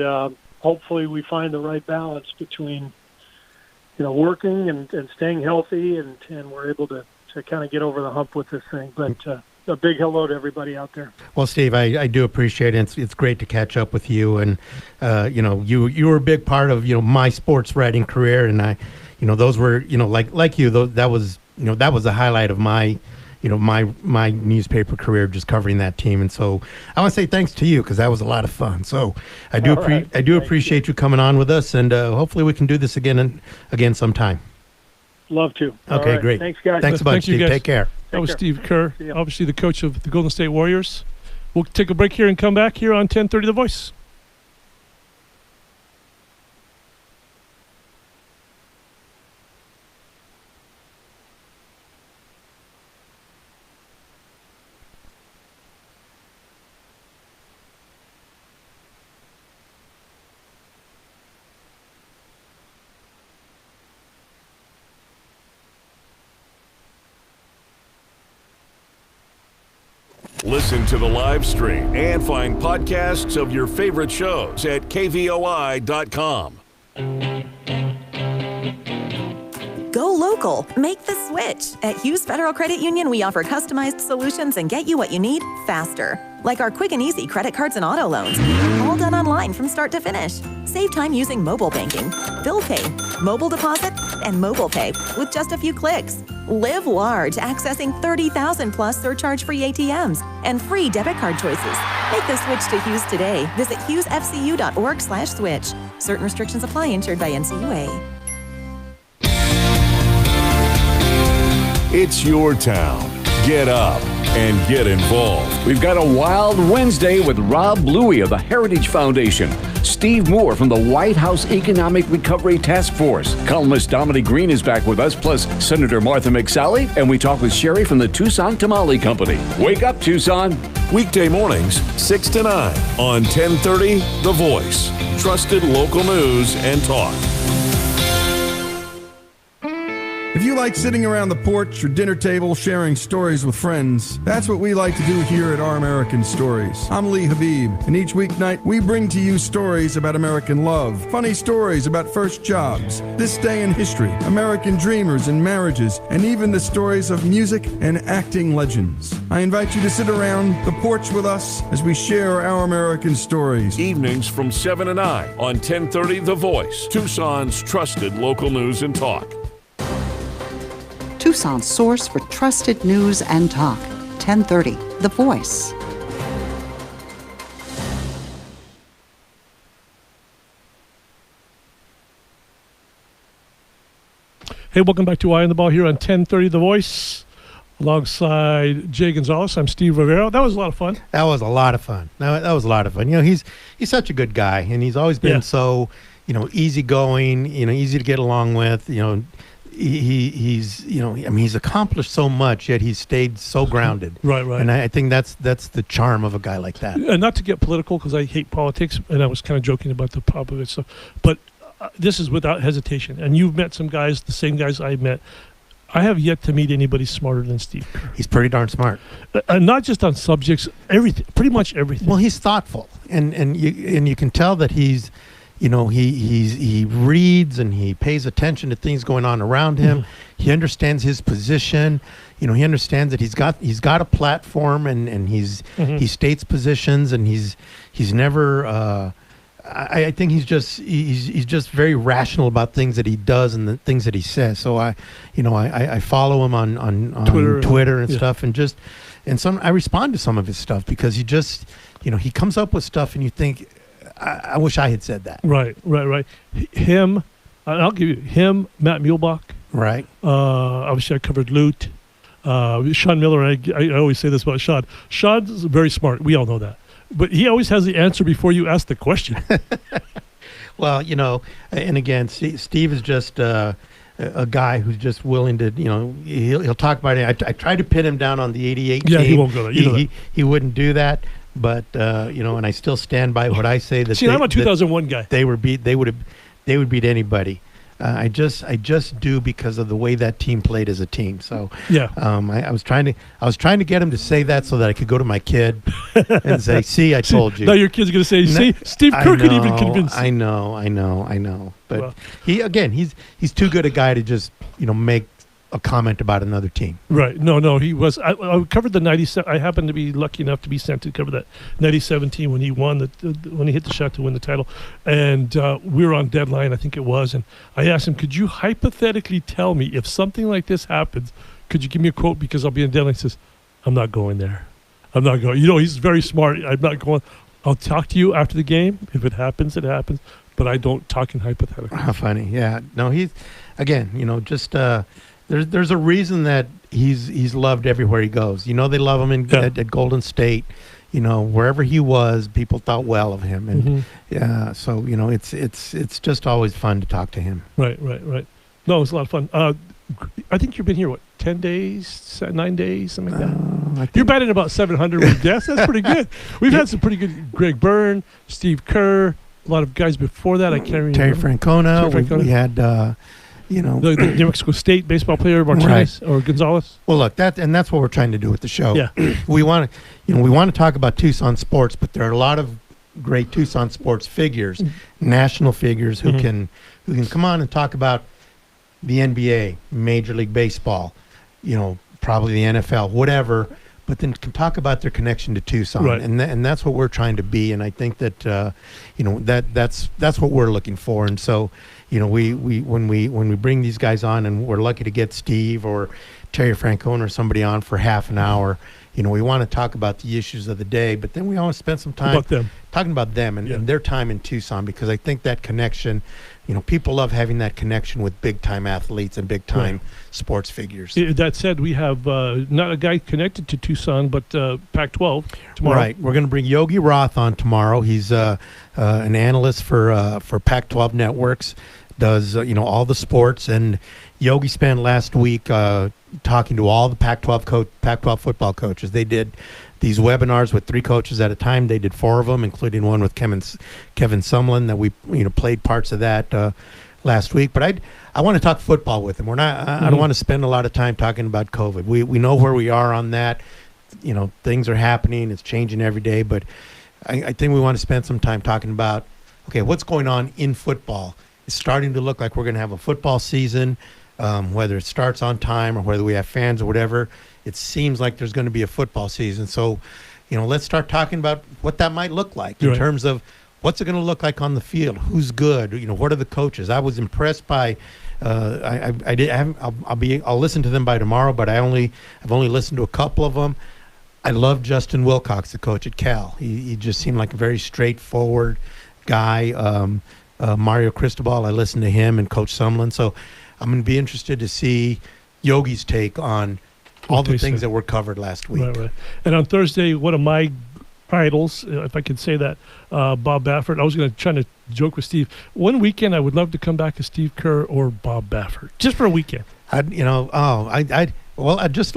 hopefully we find the right balance between working and staying healthy, and we're able to kind of get over the hump with this thing. But a big hello to everybody out there. Well, Steve, I do appreciate it. It's great to catch up with you, and you were a big part of my sports writing career, and those were like you, that was the highlight of my my newspaper career, just covering that team. And so I want to say thanks to you, because that was a lot of fun. So I do appreciate you coming on with us, and hopefully we can do this again sometime. Love to. Okay, right. Great. Thanks, guys. Thanks a bunch, Steve. Take care. That was Steve Kerr, obviously the coach of the Golden State Warriors. We'll take a break here and come back here on 1030 The Voice. Listen to the live stream and find podcasts of your favorite shows at kvoi.com. Go local. Make the switch. At Hughes Federal Credit Union, we offer customized solutions and get you what you need faster. Like our quick and easy credit cards and auto loans. All done online from start to finish. Save time using mobile banking, bill pay, mobile deposit, and mobile pay with just a few clicks. Live large, accessing 30,000 plus surcharge-free ATMs and free debit card choices. Make the switch to Hughes today. Visit hughesfcu.org/switch. Certain restrictions apply, insured by NCUA. It's your town. Get up and get involved. We've got a wild Wednesday with Rob Bluey of the Heritage Foundation, Steve Moore from the White House Economic Recovery Task Force. Columnist Dominic Green is back with us, plus Senator Martha McSally, and we talk with Sherry from the Tucson Tamale Company. Wake up, Tucson. Weekday mornings, 6 to 9 on 1030 The Voice. Trusted local news and talk. If you like sitting around the porch or dinner table sharing stories with friends, that's what we like to do here at Our American Stories. I'm Lee Habib, and each weeknight we bring to you stories about American love, funny stories about first jobs, this day in history, American dreamers and marriages, and even the stories of music and acting legends. I invite you to sit around the porch with us as we share Our American Stories. Evenings from 7 to 9 on 1030 The Voice, Tucson's trusted local news and talk. Tucson's source for trusted news and talk. 1030 The Voice. Hey, welcome back to Eye on the Ball here on 1030 The Voice. Alongside Jay Gonzales, I'm Steve Rivera. That was a lot of fun. That was a lot of fun. That was a lot of fun. He's such a good guy, and he's always been so, easygoing, easy to get along with, he's accomplished so much, yet he's stayed so grounded. Right. And I think that's the charm of a guy like that. And not to get political, because I hate politics, and I was kind of joking about the Popovich stuff, but this is without hesitation. And you've met some guys, the same guys I met. I have yet to meet anybody smarter than Steve Kerr. He's pretty darn smart. Not just on subjects, everything, pretty much everything. Well, he's thoughtful, and you can tell that he's. He reads and he pays attention to things going on around him. Mm-hmm. He understands his position. He understands that he's got a platform, and he states positions, and he's never I think he's just very rational about things that he does and the things that he says. So I follow him on Twitter and stuff, and I respond to some of his stuff because he comes up with stuff and you think, I wish I had said that. Right. Him, I'll give you him, Matt Muehlbach. Right. Obviously, I covered Lute. Sean Miller, I always say this about Sean. Sean's very smart. We all know that. But he always has the answer before you ask the question. Well, and again, Steve is just a guy who's just willing to, he'll talk about it. I tried to pin him down on the 88 team. Yeah, he won't go there. He wouldn't do that. But, and I still stand by what I say. That I'm a 2001 guy. They would beat anybody. I just do because of the way that team played as a team. So yeah, I was trying to get him to say that so that I could go to my kid and say, "See, I told you." Now your kid's going to say, "See, Steve Kerr could even convince." I know. But he's too good a guy to just make a comment about another team. Right. No, he was. I covered the 97. I happened to be lucky enough to be sent to cover that 97 team when he won when he hit the shot to win the title, and we were on deadline, I think it was, and I asked him, "Could you hypothetically tell me if something like this happens? Could you give me a quote because I'll be on deadline?" He says, "I'm not going there. I'm not going." He's very smart. I'm not going. I'll talk to you after the game. If it happens, it happens. But I don't talk in hypotheticals. How funny. Yeah. No, he's again. Just. There's a reason that he's loved everywhere he goes. They love him at Golden State. Wherever he was, people thought well of him, and so it's just always fun to talk to him. Right. No, it's a lot of fun. I think you've been here 10 days, 9 days, something like that. You're batting about 700 with guests. That's pretty good. We've had some pretty good. Greg Byrne, Steve Kerr, a lot of guys before that. I can't remember. Terry Francona. We had. The New Mexico State baseball player Martinez or Gonzales. Well, look, that's what we're trying to do with the show. Yeah. we want to talk about Tucson sports, but there are a lot of great Tucson sports figures, national figures who can come on and talk about the NBA, Major League Baseball, probably the NFL, whatever, but then can talk about their connection to Tucson, right. and that's what we're trying to be, and I think that that's what we're looking for, and so. When we bring these guys on, and we're lucky to get Steve or Terry Francona or somebody on for half an hour, we want to talk about the issues of the day, but then we want to spend some time talking about them and their time in Tucson, because I think that connection, people love having that connection with big-time athletes and big-time sports figures. That said, we have not a guy connected to Tucson, but Pac-12 tomorrow. Right. We're going to bring Yogi Roth on tomorrow. He's an analyst for Pac-12 Networks. Does all the sports, and Yogi spent last week talking to all the Pac-12 football coaches. They did these webinars with 3 coaches at a time. They did 4 of them, including one with Kevin Sumlin that we played parts of that last week. But I want to talk football with him. We're not. I don't want to spend a lot of time talking about COVID. We know where we are on that. Things are happening. It's changing every day. But I think we want to spend some time talking about what's going on in football. It's starting to look like we're going to have a football season, whether it starts on time or whether we have fans or whatever. It seems like there's going to be a football season. So, let's start talking about what that might look like in terms of what's it going to look like on the field, who's good, what are the coaches. I was impressed by. I'll listen to them by tomorrow, but I've only listened to a couple of them. I love Justin Wilcox, the coach at Cal. He just seemed like a very straightforward guy. Mario Cristobal, I listened to him and Coach Sumlin. So I'm going to be interested to see Yogi's take on all the things that were covered last week. Right. And on Thursday, one of my idols, if I could say that, Bob Baffert. I was going to try to joke with Steve. One weekend, I would love to come back to Steve Kerr or Bob Baffert, just for a weekend. I'd just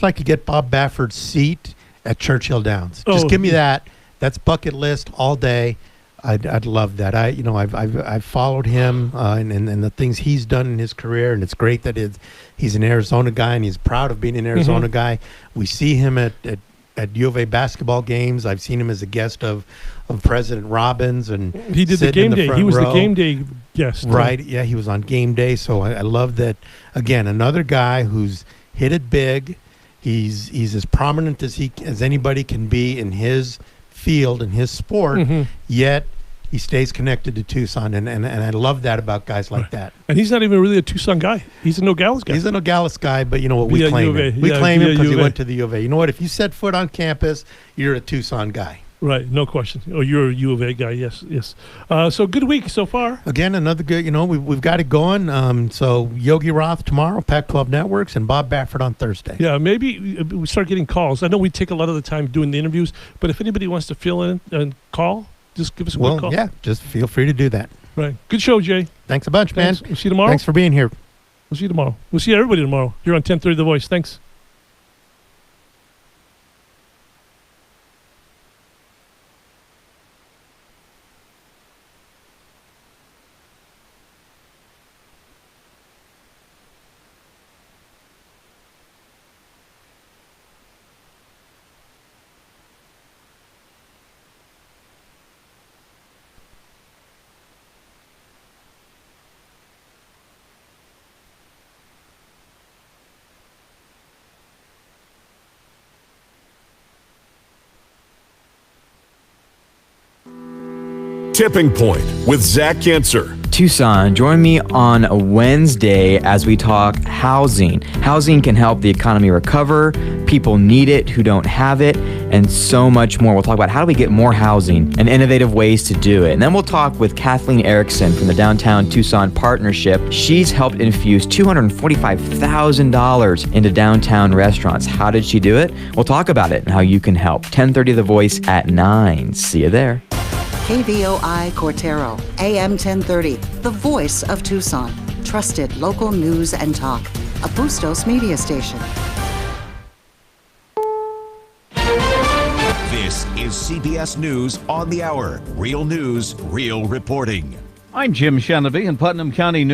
like to get Bob Baffert's seat at Churchill Downs. Just give me that. That's bucket list all day. I'd love that. I've followed him and the things he's done in his career, and it's great that he's an Arizona guy and he's proud of being an Arizona guy. We see him at U of A basketball games. I've seen him as a guest of President Robbins, and he did the game day. He was the game day guest, right? Yeah, he was on game day. So I love that. Again, another guy who's hit it big. He's as prominent as anybody can be in his field, in his sport, yet he stays connected to Tucson, and I love that about guys like that. And he's not even really a Tucson guy. He's a Nogales guy. He's a Nogales guy, but you know what? We claim him. We claim him because he went to the U of A. You know what? If you set foot on campus, you're a Tucson guy. Right, no question. Oh, you're a U of A guy, yes. So good week so far. Again, another good, we've got it going. So Yogi Roth tomorrow, Pac-12 Networks, and Bob Baffert on Thursday. Yeah, maybe we start getting calls. I know we take a lot of the time doing the interviews, but if anybody wants to fill in and call, just give us a quick call. Yeah, just feel free to do that. Right. Good show, Jay. Thanks a bunch, man. We'll see you tomorrow. Thanks for being here. We'll see you tomorrow. We'll see everybody tomorrow here on 1030 The Voice. Thanks. Tipping Point with Zach Kinser. Tucson, join me on Wednesday as we talk housing. Housing can help the economy recover. People need it who don't have it, and so much more. We'll talk about how do we get more housing and innovative ways to do it. And then we'll talk with Kathleen Erickson from the Downtown Tucson Partnership. She's helped infuse $245,000 into downtown restaurants. How did she do it? We'll talk about it and how you can help. 1030 The Voice at 9. See you there. KVOI Cortero, AM 1030, the voice of Tucson. Trusted local news and talk. A Bustos media station. This is CBS News on the Hour. Real news, real reporting. I'm Jim Shanavy in Putnam County News.